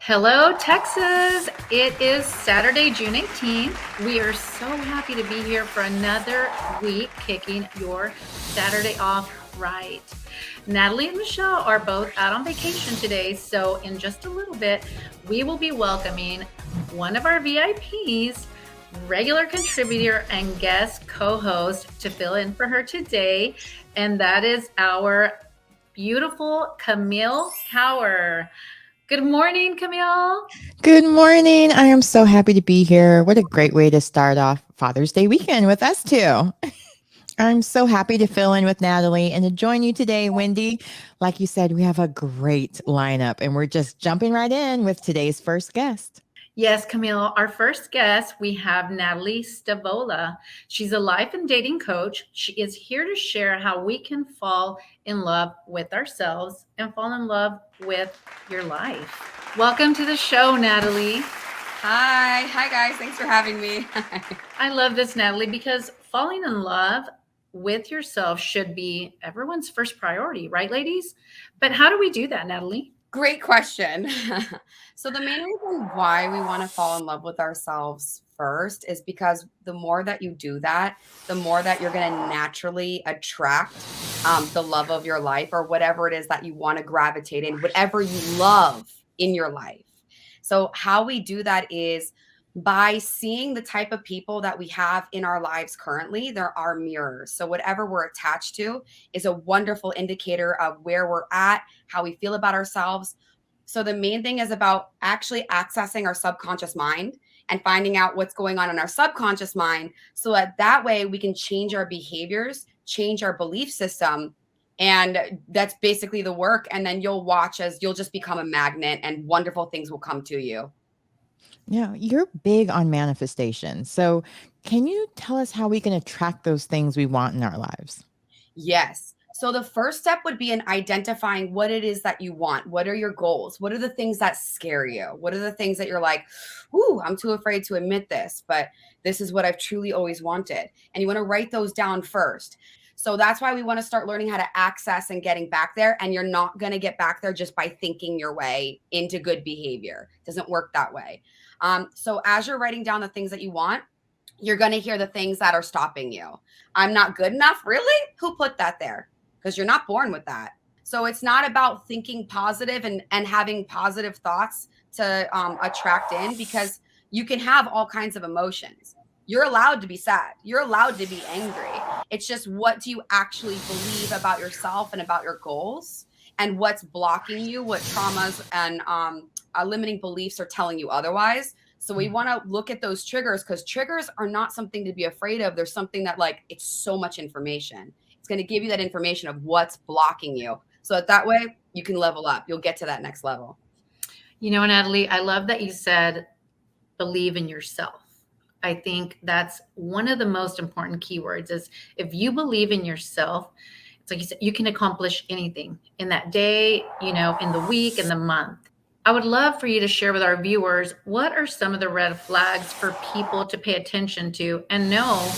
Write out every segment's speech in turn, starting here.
Hello, Texas. It is Saturday, June 18th. We are so happy to be here for another week kicking your Saturday off right. Natalie and Michelle are both out on vacation today, so in just a little bit, we will be welcoming one of our VIPs, regular contributor and guest co-host to fill in for her today, and that is our beautiful Camille Cower. Good morning, Camille. Good morning. I am so happy to be here. What a great way to start off Father's Day weekend with us too. I'm so happy to fill in with Natalie and to join you today, Wendy. Like you said, we have a great lineup and we're just jumping right in with today's first guest. Yes, Camille, our first guest, we have Natalie Stavola. She's a life and dating coach. She is here to share how we can fall in love with ourselves and fall in love with your life. Welcome to the show, Natalie. Hi guys. Thanks for having me. I love this, Natalie, because falling in love with yourself should be everyone's first priority, right, ladies? But how do we do that, Natalie? Great question. So the main reason why we want to fall in love with ourselves first is because the more that you do that, the more that you're going to naturally attract the love of your life or whatever it is that you want to gravitate in, whatever you love in your life. So how we do that is by seeing the type of people that we have in our lives currently. There are mirrors. So whatever we're attached to is a wonderful indicator of where we're at, how we feel about ourselves. So the main thing is about actually accessing our subconscious mind and finding out what's going on in our subconscious mind so that way we can change our behaviors, change our belief system. And that's basically the work. And then you'll watch as you'll just become a magnet and wonderful things will come to you. Yeah, you're big on manifestation. So, can you tell us how we can attract those things we want in our lives? Yes. So the first step would be in identifying what it is that you want. What are your goals? What are the things that scare you? What are the things that you're like, ooh, I'm too afraid to admit this, but this is what I've truly always wanted. And you want to write those down first. So that's why we want to start learning how to access and getting back there. And you're not going to get back there just by thinking your way into good behavior. It doesn't work that way. So as you're writing down the things that you want, you're going to hear the things that are stopping you. I'm not good enough. Really? Who put that there? Because you're not born with that. So it's not about thinking positive and having positive thoughts to attract in, because you can have all kinds of emotions. You're allowed to be sad. You're allowed to be angry. It's just, what do you actually believe about yourself and about your goals, and what's blocking you, what traumas and limiting beliefs are telling you otherwise. So we want to look at those triggers, because triggers are not something to be afraid of. There's something that, like, it's so much information. It's going to give you that information of what's blocking you. So that way you can level up. You'll get to that next level. You know, Natalie, I love that you said believe in yourself. I think that's one of the most important keywords is if you believe in yourself, it's like you said, you can accomplish anything in that day, you know, in the week, in the month. I would love for you to share with our viewers what are some of the red flags for people to pay attention to and know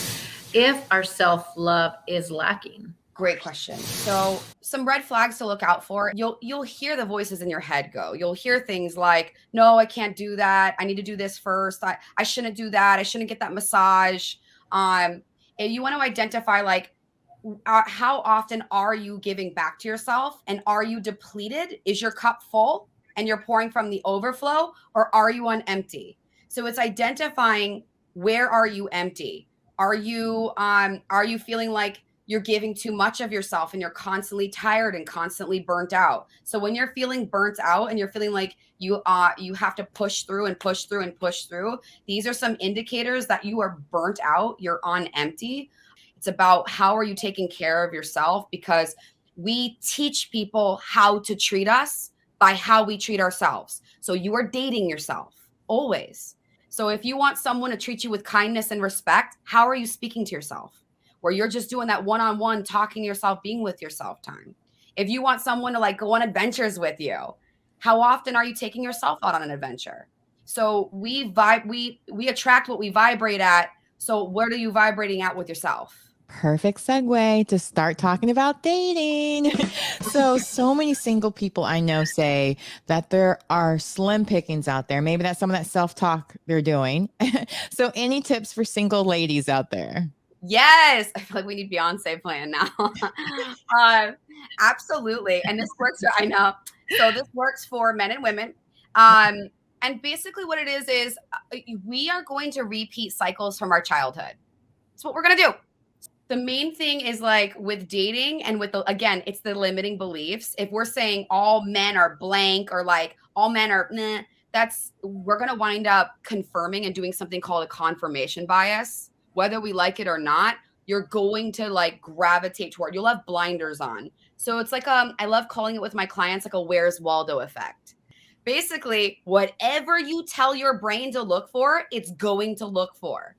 if our self-love is lacking. Great question. So some red flags to look out for. You'll hear the voices in your head go. You'll hear things like, no, I can't do that. I need to do this first. I shouldn't do that. I shouldn't get that massage. And you want to identify, like, how often are you giving back to yourself, and are you depleted? Is your cup full and you're pouring from the overflow, or are you on empty? So it's identifying, where are you empty? Are you feeling like you're giving too much of yourself and you're constantly tired and constantly burnt out? So when you're feeling burnt out and you're feeling like you have to push through and push through and push through, these are some indicators that you are burnt out, you're on empty. It's about, how are you taking care of yourself? Because we teach people how to treat us by how we treat ourselves. So you are dating yourself always. So if you want someone to treat you with kindness and respect, how are you speaking to yourself? Where you're just doing that one-on-one, talking to yourself, being with yourself time. If you want someone to, like, go on adventures with you, how often are you taking yourself out on an adventure? So we attract what we vibrate at. So what are you vibrating at with yourself? Perfect segue to start talking about dating. So many single people I know say that there are slim pickings out there. Maybe that's some of that self-talk they're doing. So any tips for single ladies out there? Yes, I feel like we need Beyonce playing now. Absolutely, and this works. I know. So this works for men and women. And basically, what it is we are going to repeat cycles from our childhood. That's what we're gonna do. The main thing is like with dating and with again, it's the limiting beliefs. If we're saying all men are blank or like all men are, we're gonna wind up confirming and doing something called a confirmation bias. Whether we like it or not, you're going to like gravitate toward. You'll have blinders on. So it's like I love calling it with my clients like a Where's Waldo effect. Basically, whatever you tell your brain to look for, it's going to look for.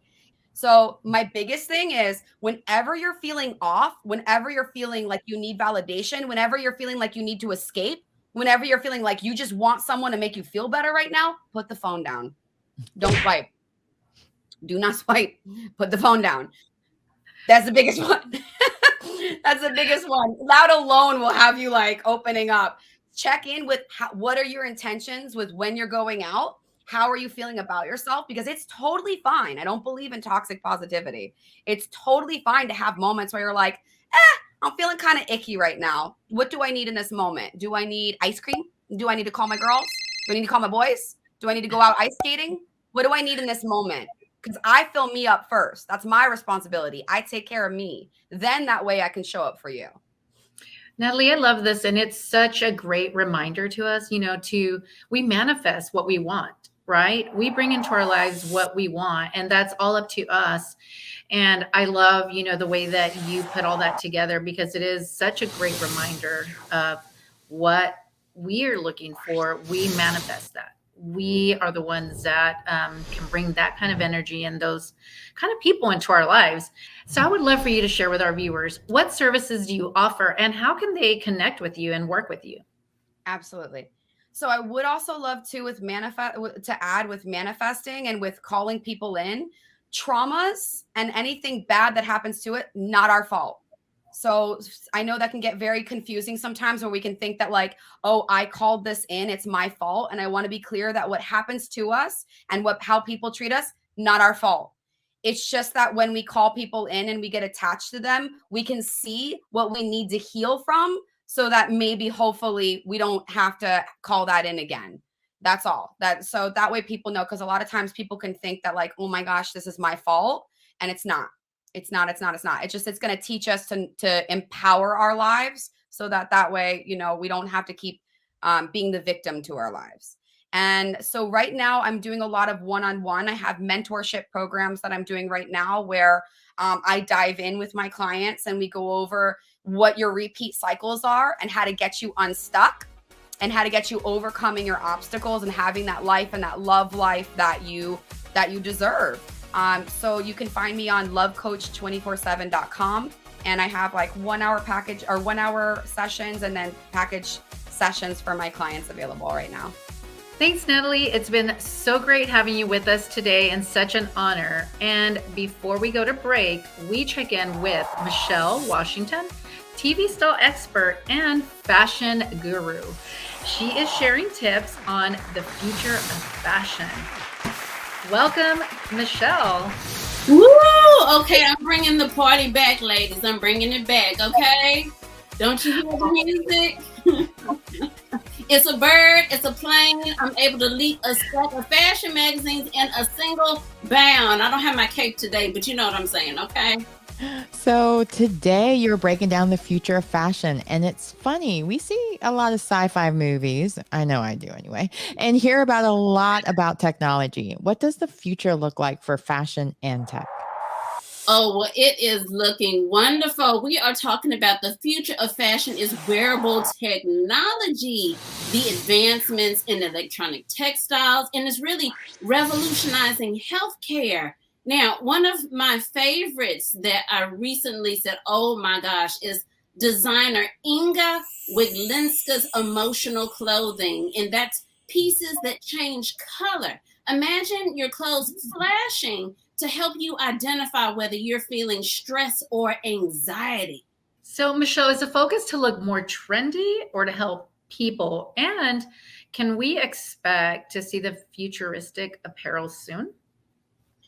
So my biggest thing is whenever you're feeling off, whenever you're feeling like you need validation, whenever you're feeling like you need to escape, whenever you're feeling like you just want someone to make you feel better right now, put the phone down. Don't swipe. Do not swipe. Put the phone down. That's the biggest one. That's the biggest one. That alone will have you like opening up. Check in with what are your intentions with when you're going out? How are you feeling about yourself? Because it's totally fine. I don't believe in toxic positivity. It's totally fine to have moments where you're like, I'm feeling kind of icky right now. What do I need in this moment? Do I need ice cream? Do I need to call my girls? Do I need to call my boys? Do I need to go out ice skating? What do I need in this moment? Because I fill me up first. That's my responsibility. I take care of me. Then that way I can show up for you. Natalie, I love this. And it's such a great reminder to us, we manifest what we want, right? We bring into our lives what we want, and that's all up to us. And I love, the way that you put all that together, because it is such a great reminder of what we are looking for. We manifest that. We are the ones that can bring that kind of energy and those kind of people into our lives. So I would love for you to share with our viewers, what services do you offer and how can they connect with you and work with you? Absolutely. So I would also love to add with manifesting and with calling people in. Traumas and anything bad that happens to it, not our fault. So I know that can get very confusing sometimes where we can think that like, oh, I called this in, it's my fault. And I want to be clear that what happens to us and how people treat us, not our fault. It's just that when we call people in and we get attached to them, we can see what we need to heal from so that maybe hopefully we don't have to call that in again. That's all. So that way people know, because a lot of times people can think that like, oh my gosh, this is my fault. And it's not. It's not. It's going to teach us to empower our lives so that way, we don't have to keep being the victim to our lives. And so right now I'm doing a lot of one-on-one. I have mentorship programs that I'm doing right now where I dive in with my clients and we go over what your repeat cycles are and how to get you unstuck and how to get you overcoming your obstacles and having that life and that love life that you deserve. So you can find me on lovecoach247.com. And I have like 1 hour package or 1 hour sessions and then package sessions for my clients available right now. Thanks, Natalie. It's been so great having you with us today and such an honor. And before we go to break, we check in with Michelle Washington, TV style expert and fashion guru. She is sharing tips on the future of fashion. Welcome, Michelle. Woo! Okay, I'm bringing the party back, ladies. I'm bringing it back, okay? Don't you hear the music? It's a bird, it's a plane. I'm able to leap a stack of fashion magazines in a single bound. I don't have my cape today, but you know what I'm saying, okay? So today you're breaking down the future of fashion, and it's funny. We see a lot of sci-fi movies. I know I do anyway, and hear about a lot about technology. What does the future look like for fashion and tech? Oh, well, it is looking wonderful. We are talking about the future of fashion is wearable technology, the advancements in electronic textiles, and it's really revolutionizing healthcare. Now, one of my favorites that I recently said, oh my gosh, is designer Inga Wiglinska's emotional clothing. And that's pieces that change color. Imagine your clothes flashing to help you identify whether you're feeling stress or anxiety. So, Michelle, is the focus to look more trendy or to help people? And can we expect to see the futuristic apparel soon?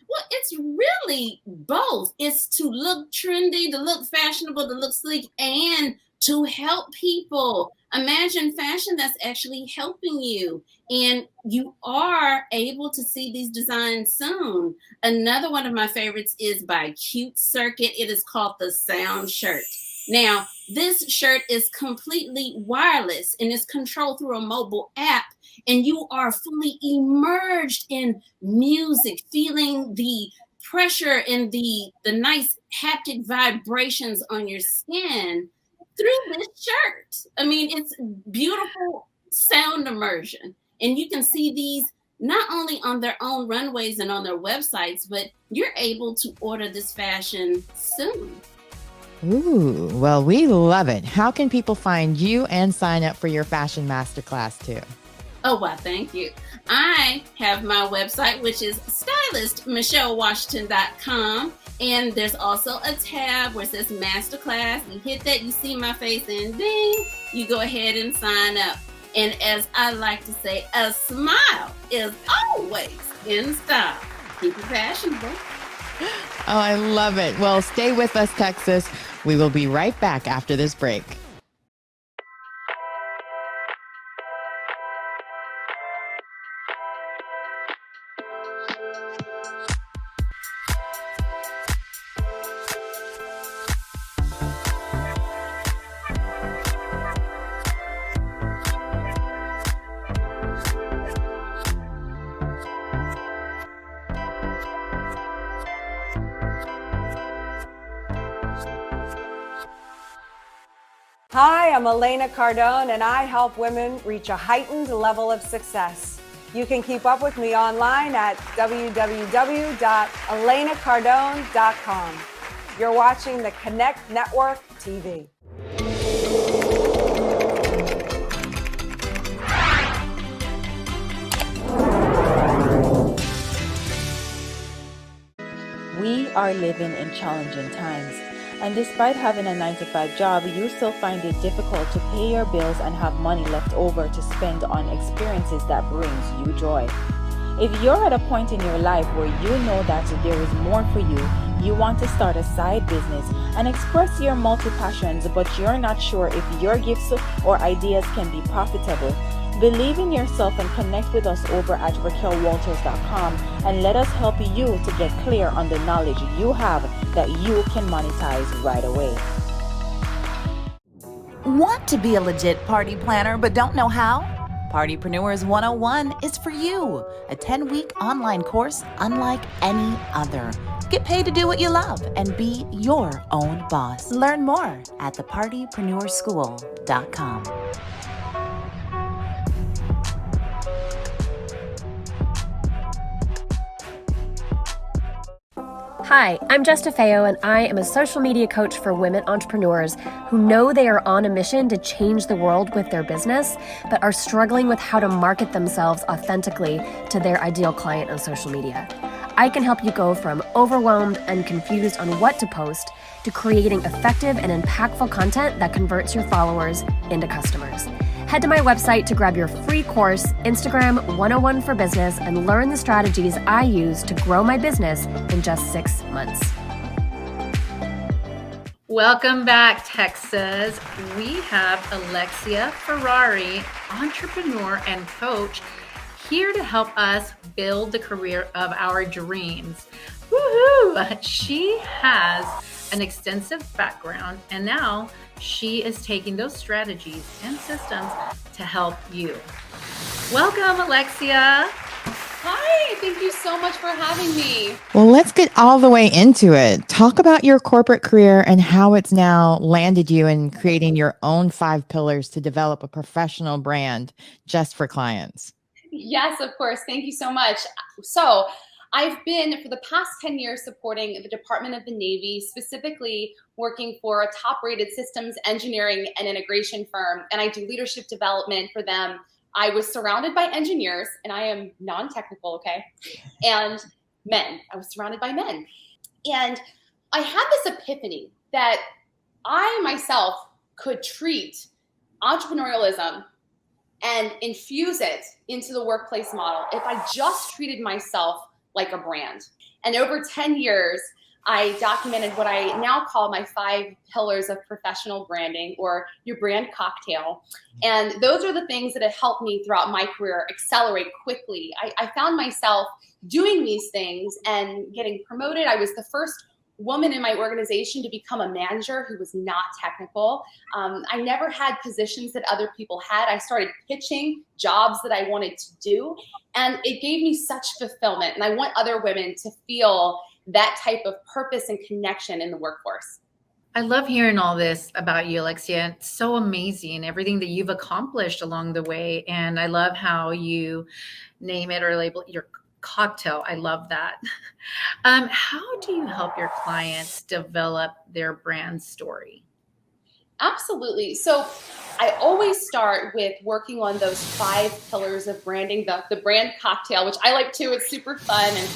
Well, it's really both. It's to look trendy, to look fashionable, to look sleek, and to help people. Imagine fashion that's actually helping you, and you are able to see these designs soon. Another one of my favorites is by Cute Circuit. It is called the Sound Shirt. Now, this shirt is completely wireless and is controlled through a mobile app, and you are fully immersed in music, feeling the pressure and the nice haptic vibrations on your skin through this shirt. I mean, it's beautiful sound immersion. And you can see these not only on their own runways and on their websites, but you're able to order this fashion soon. Ooh, well, we love it. How can people find you and sign up for your fashion masterclass too? Oh, well, thank you. I have my website, which is stylistmichellewashington.com. And there's also a tab where it says masterclass. You hit that, you see my face, and ding, you go ahead and sign up. And as I like to say, a smile is always in style. Keep it fashionable. Oh, I love it. Well, stay with us, Texas. We will be right back after this break. Hi, I'm Elena Cardone, and I help women reach a heightened level of success. You can keep up with me online at www.elenacardone.com. You're watching the Connect Network TV. We are living in challenging times. And despite having a 9-to-5 job, you still find it difficult to pay your bills and have money left over to spend on experiences that brings you joy. If you're at a point in your life where you know that there is more for you, you want to start a side business and express your multi-passions, but you're not sure if your gifts or ideas can be profitable, believe in yourself and connect with us over at RaquelWalters.com and let us help you to get clear on the knowledge you have that you can monetize right away. Want to be a legit party planner but don't know how? Partypreneurs 101 is for you. A 10-week online course unlike any other. Get paid to do what you love and be your own boss. Learn more at thepartypreneurschool.com. Hi, I'm Jess DeFeo, and I am a social media coach for women entrepreneurs who know they are on a mission to change the world with their business, but are struggling with how to market themselves authentically to their ideal client on social media. I can help you go from overwhelmed and confused on what to post to creating effective and impactful content that converts your followers into customers. Head to my website to grab your free course, Instagram 101 for Business, and learn the strategies I use to grow my business in just 6 months. Welcome back, Texas. We have Alexia Ferrara, entrepreneur and coach, here to help us build the career of our dreams. Woohoo! She has an extensive background, and now she is taking those strategies and systems to help you. Welcome, Alexia. Hi, thank you so much for having me. Well, let's get all the way into it. Talk about your corporate career and how it's now landed you in creating your own 5 pillars to develop a professional brand just for clients. Yes, of course. Thank you so much. So I've been for the past 10 years supporting the Department of the Navy, specifically working for a top-rated systems engineering and integration firm, and I do leadership development for them. I was surrounded by engineers, and I am non-technical, okay? And men. I was surrounded by men. And I had this epiphany that I myself could treat entrepreneurialism and infuse it into the workplace model if I just treated myself like a brand. And over 10 years, I documented what I now call my 5 pillars of professional branding, or your brand cocktail. And those are the things that have helped me throughout my career accelerate quickly. I found myself doing these things and getting promoted. I was the first woman in my organization to become a manager who was not technical. I never had positions that other people had. I started pitching jobs that I wanted to do, and it gave me such fulfillment. And I want other women to feel that type of purpose and connection in the workforce. I love hearing all this about you, Alexia. It's so amazing, everything that you've accomplished along the way. And I love how you name it or label it your cocktail. I love that. How do you help your clients develop their brand story? Absolutely. So I always start with working on those 5 pillars of branding, the brand cocktail, which I like too. It's super fun. And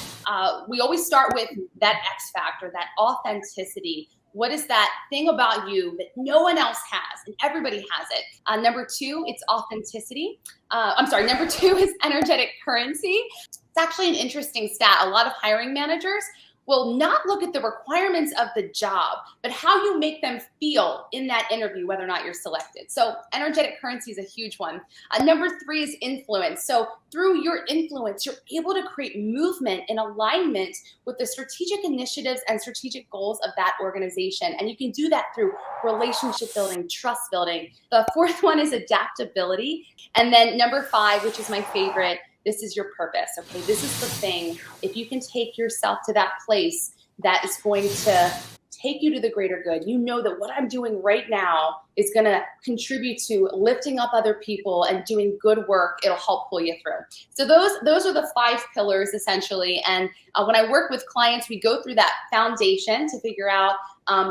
we always start with that X factor, that authenticity. What is that thing about you that no one else has and everybody has it? Number 2, it's authenticity. Number 2 is energetic currency. It's actually an interesting stat. A lot of hiring managers will not look at the requirements of the job, but how you make them feel in that interview, whether or not you're selected. So energetic currency is a huge one. Number 3 is influence. So through your influence, you're able to create movement in alignment with the strategic initiatives and strategic goals of that organization. And you can do that through relationship building, trust building. The 4th one is adaptability. And then number 5, which is my favorite, this is your purpose, okay? This is the thing. If you can take yourself to that place that is going to take you to the greater good, you know that what I'm doing right now is gonna contribute to lifting up other people and doing good work. It'll help pull you through. So those are the 5 pillars essentially. And when I work with clients, we go through that foundation to figure out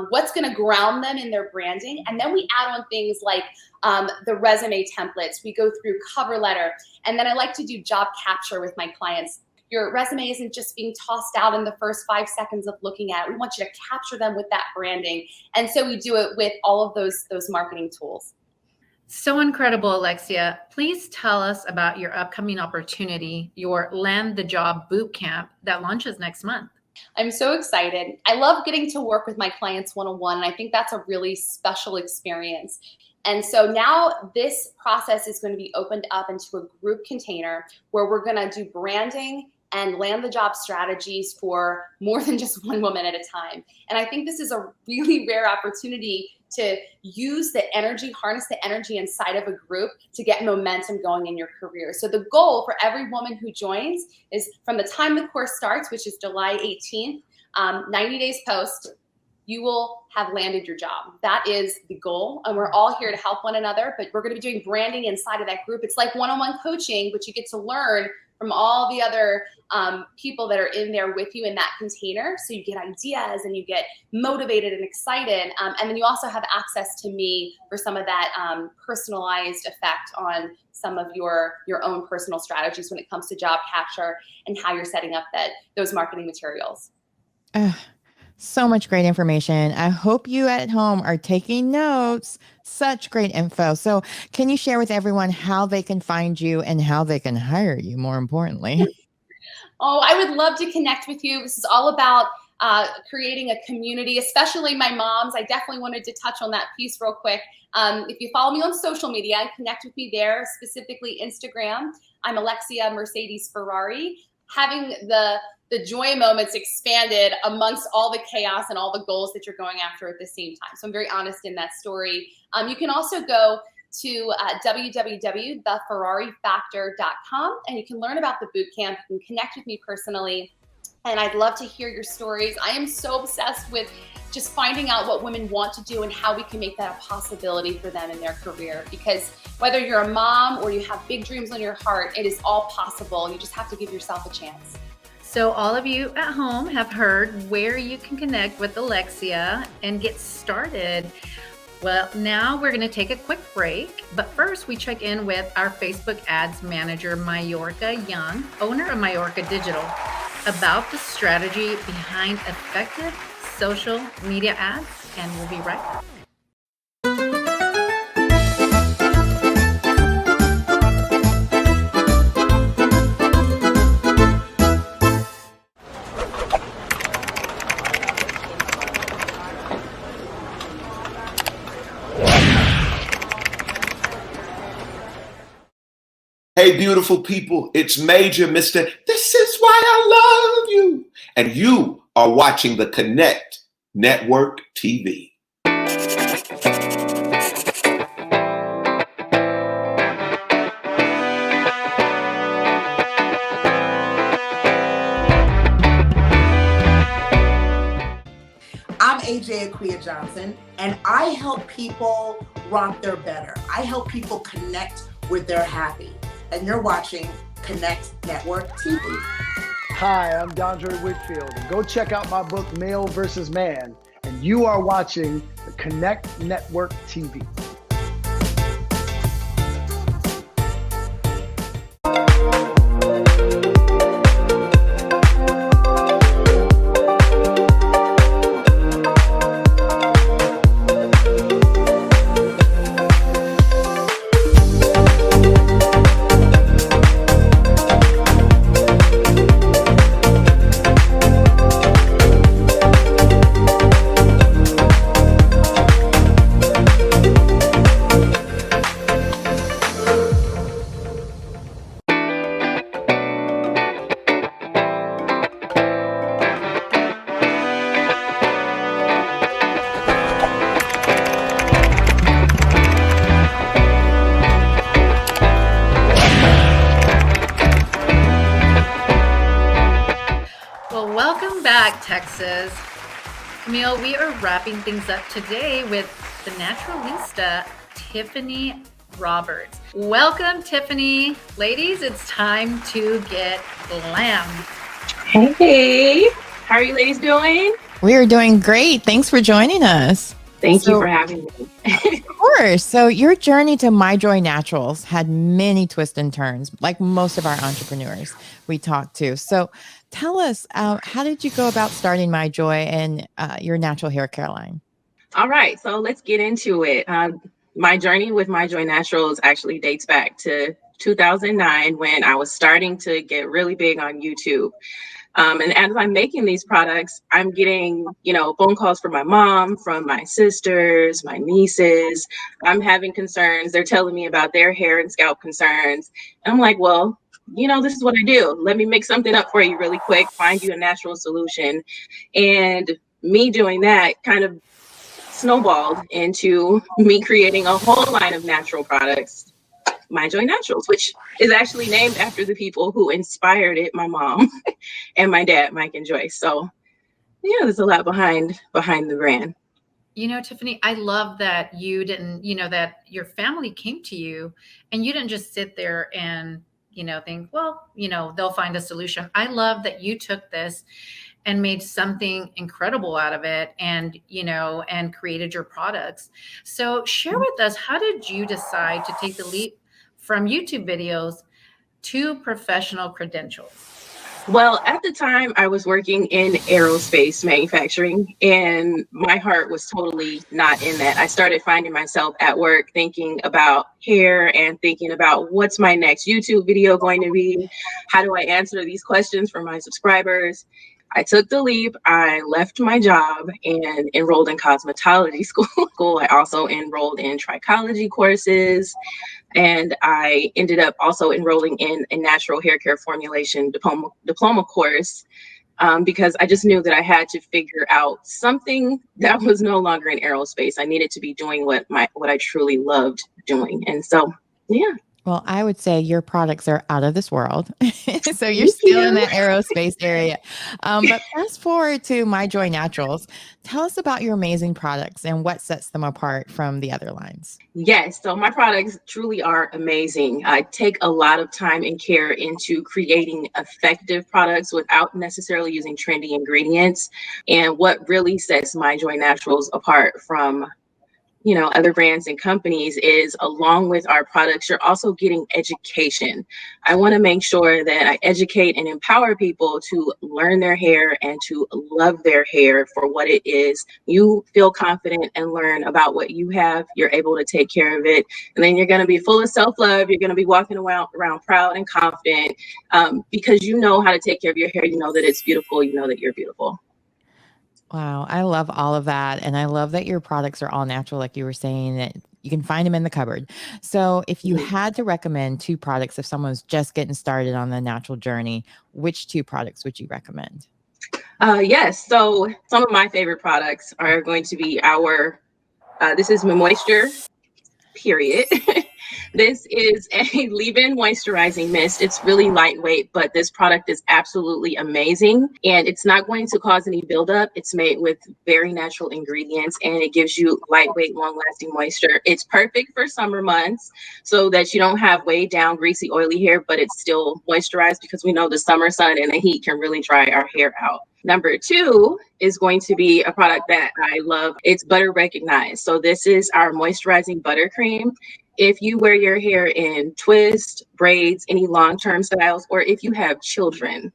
what's gonna ground them in their branding. And then we add on things like the resume templates. We go through cover letter. And then I like to do job capture with my clients. Your resume isn't just being tossed out in the first 5 seconds of looking at it. We want you to capture them with that branding. And so we do it with all of those marketing tools. So incredible, Alexia. Please tell us about your upcoming opportunity, your Land the Job Bootcamp that launches next month. I'm so excited. I love getting to work with my clients one-on-one, and I think that's a really special experience. And so now this process is going to be opened up into a group container where we're going to do branding and land the job strategies for more than just one woman at a time. And I think this is a really rare opportunity to use the energy, harness the energy inside of a group to get momentum going in your career. So the goal for every woman who joins is from the time the course starts, which is July 18th, 90 days post, you will have landed your job. That is the goal. And we're all here to help one another, but we're going to be doing branding inside of that group. It's like one-on-one coaching, but you get to learn from all the other people that are in there with you in that container. So you get ideas and you get motivated and excited. And then you also have access to me for some of that personalized effect on some of your own personal strategies when it comes to job capture and how you're setting up those marketing materials. So much great information. I hope you at home are taking notes. Such great info. So can you share with everyone how they can find you and how they can hire you, more importantly? Oh, I would love to connect with you. This is all about creating a community, especially my moms. I definitely wanted to touch on that piece real quick. If you follow me on social media and connect with me there, specifically Instagram, I'm Alexia Mercedes Ferrari. Having the joy moments expanded amongst all the chaos and all the goals that you're going after at the same time. So I'm very honest in that story. You can also go to www.theferrarifactor.com and you can learn about the bootcamp. You can connect with me personally. And I'd love to hear your stories. I am so obsessed with just finding out what women want to do and how we can make that a possibility for them in their career. Because whether you're a mom or you have big dreams on your heart, it is all possible. You just have to give yourself a chance. So all of you at home have heard where you can connect with Alexia and get started. Well, now we're going to take a quick break, but first we check in with our Facebook ads manager, AJquia Young, owner of AJquia Digital. about the strategy behind effective social media ads, and we'll be right back. Hey, beautiful people, it's Major Mr. This is why I love you. And you are watching the Connect Network TV. I'm AJquia Johnson, and I help people rock their better. I help people connect with their happy. And you're watching Connect Network TV. Hi, I'm Dondre Whitfield, and go check out my book, Male vs. Man. And you are watching the Connect Network TV. Texas. Camille, we are wrapping things up today with the naturalista, Tiffany Roberts. Welcome, Tiffany. Ladies, it's time to get glam. Hey, how are you ladies doing? We are doing great. Thanks for joining us. Thank you for having me. Of course. So your journey to My Joy Naturals had many twists and turns, like most of our entrepreneurs we talked to. So tell us, how did you go about starting My Joy and your natural hair care line? All right. So let's get into it. My journey with My Joy Naturals actually dates back to 2009 when I was starting to get really big on YouTube. And as I'm making these products, I'm getting, phone calls from my mom, from my sisters, my nieces. I'm having concerns. They're telling me about their hair and scalp concerns. And I'm like, well, this is what I do. Let me make something up for you really quick, find you a natural solution. And me doing that kind of snowballed into me creating a whole line of natural products, My Joy Naturals, which is actually named after the people who inspired it, my mom and my dad, Mike and Joyce. So yeah, there's a lot behind the brand. Tiffany, I love that you didn't, that your family came to you and you didn't just sit there and, think, well, they'll find a solution. I love that you took this and made something incredible out of it and, and created your products. So share with us, how did you decide to take the leap from YouTube videos to professional credentials? Well, at the time I was working in aerospace manufacturing and my heart was totally not in that. I started finding myself at work thinking about hair and thinking about what's my next YouTube video going to be? How do I answer these questions for my subscribers? I took the leap. I left my job and enrolled in cosmetology school. I also enrolled in trichology courses. And I ended up also enrolling in a natural hair care formulation diploma course because I just knew that I had to figure out something that was no longer in aerospace. I needed to be doing what I truly loved doing. And so, yeah. Well, I would say your products are out of this world. So you're still in that aerospace area. But fast forward to My Joy Naturals. Tell us about your amazing products and what sets them apart from the other lines. Yes. So my products truly are amazing. I take a lot of time and care into creating effective products without necessarily using trendy ingredients. And what really sets My Joy Naturals apart from other brands and companies is, along with our products, you're also getting education. I want to make sure that I educate and empower people to learn their hair and to love their hair for what it is. You feel confident and learn about what you have, you're able to take care of it, and then you're going to be full of self-love. You're going to be walking around proud and confident, because you know how to take care of your hair. You know that it's beautiful. You know that you're beautiful. Wow, I love all of that. And I love that your products are all natural, like you were saying, that you can find them in the cupboard. So if you had to recommend 2 products, if someone's just getting started on the natural journey, which 2 products would you recommend? Yes. So some of my favorite products are going to be this is my moisture, period. This is a leave-in moisturizing mist. It's really lightweight, but this product is absolutely amazing. And it's not going to cause any buildup. It's made with very natural ingredients, and it gives you lightweight, long-lasting moisture. It's perfect for summer months so that you don't have weighed down, greasy, oily hair, but it's still moisturized, because we know the summer sun and the heat can really dry our hair out. Number 2 is going to be a product that I love. It's butter recognized. So this is our moisturizing buttercream. If you wear your hair in twists, braids, any long-term styles, or if you have children,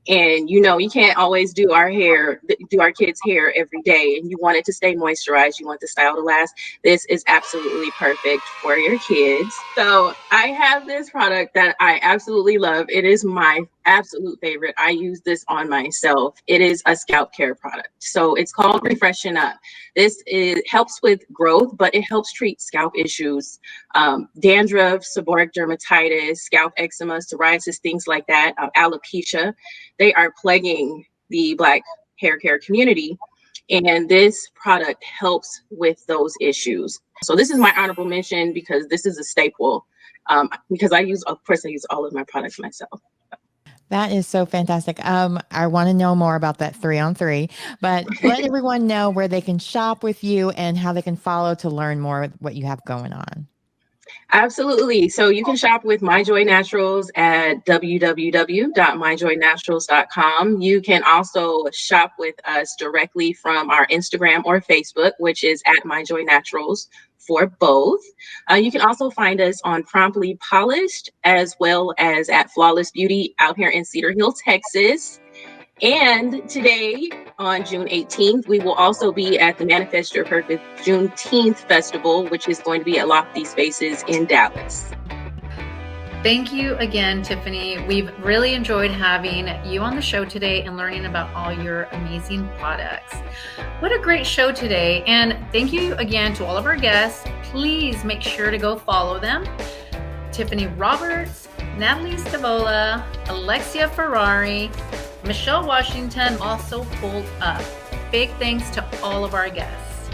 and you can't always do our kids' hair every day, and you want it to stay moisturized, you want the style to last, this is absolutely perfect for your kids. So I have this product that I absolutely love. It is my absolute favorite. I use this on myself. It is a scalp care product. So it's called Refreshen Up. This helps with growth, but it helps treat scalp issues, dandruff, seborrheic dermatitis, scalp eczema, psoriasis, things like that, alopecia. They are plaguing the Black hair care community, and this product helps with those issues. So this is my honorable mention, because this is a staple, because I use all of my products myself. That is so fantastic. I want to know more about that 3-on-3, but let everyone know where they can shop with you and how they can follow to learn more what you have going on. Absolutely. So you can shop with My Joy Naturals at www.myjoynaturals.com. You can also shop with us directly from our Instagram or Facebook, which is at My Joy Naturals for both. You can also find us on Promptly Polished, as well as at Flawless Beauty out here in Cedar Hill, Texas. And today, on June 18th, we will also be at the Manifest Your Perfect Juneteenth Festival, which is going to be at Lofty Spaces in Dallas. Thank you again, Tiffany. We've really enjoyed having you on the show today and learning about all your amazing products. What a great show today. And thank you again to all of our guests. Please make sure to go follow them. Tiffany Roberts, Natalie Stavola, Alexia Ferrara, Michelle Washington also pulled up. Big thanks to all of our guests.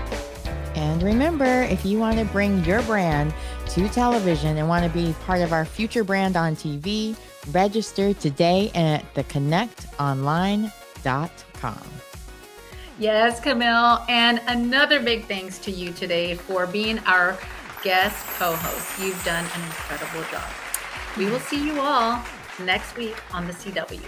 And remember, if you want to bring your brand to television and want to be part of our future brand on TV, register today at theconnectonline.com. Yes, Camille. And another big thanks to you today for being our guest co-host. You've done an incredible job. We will see you all next week on the CW.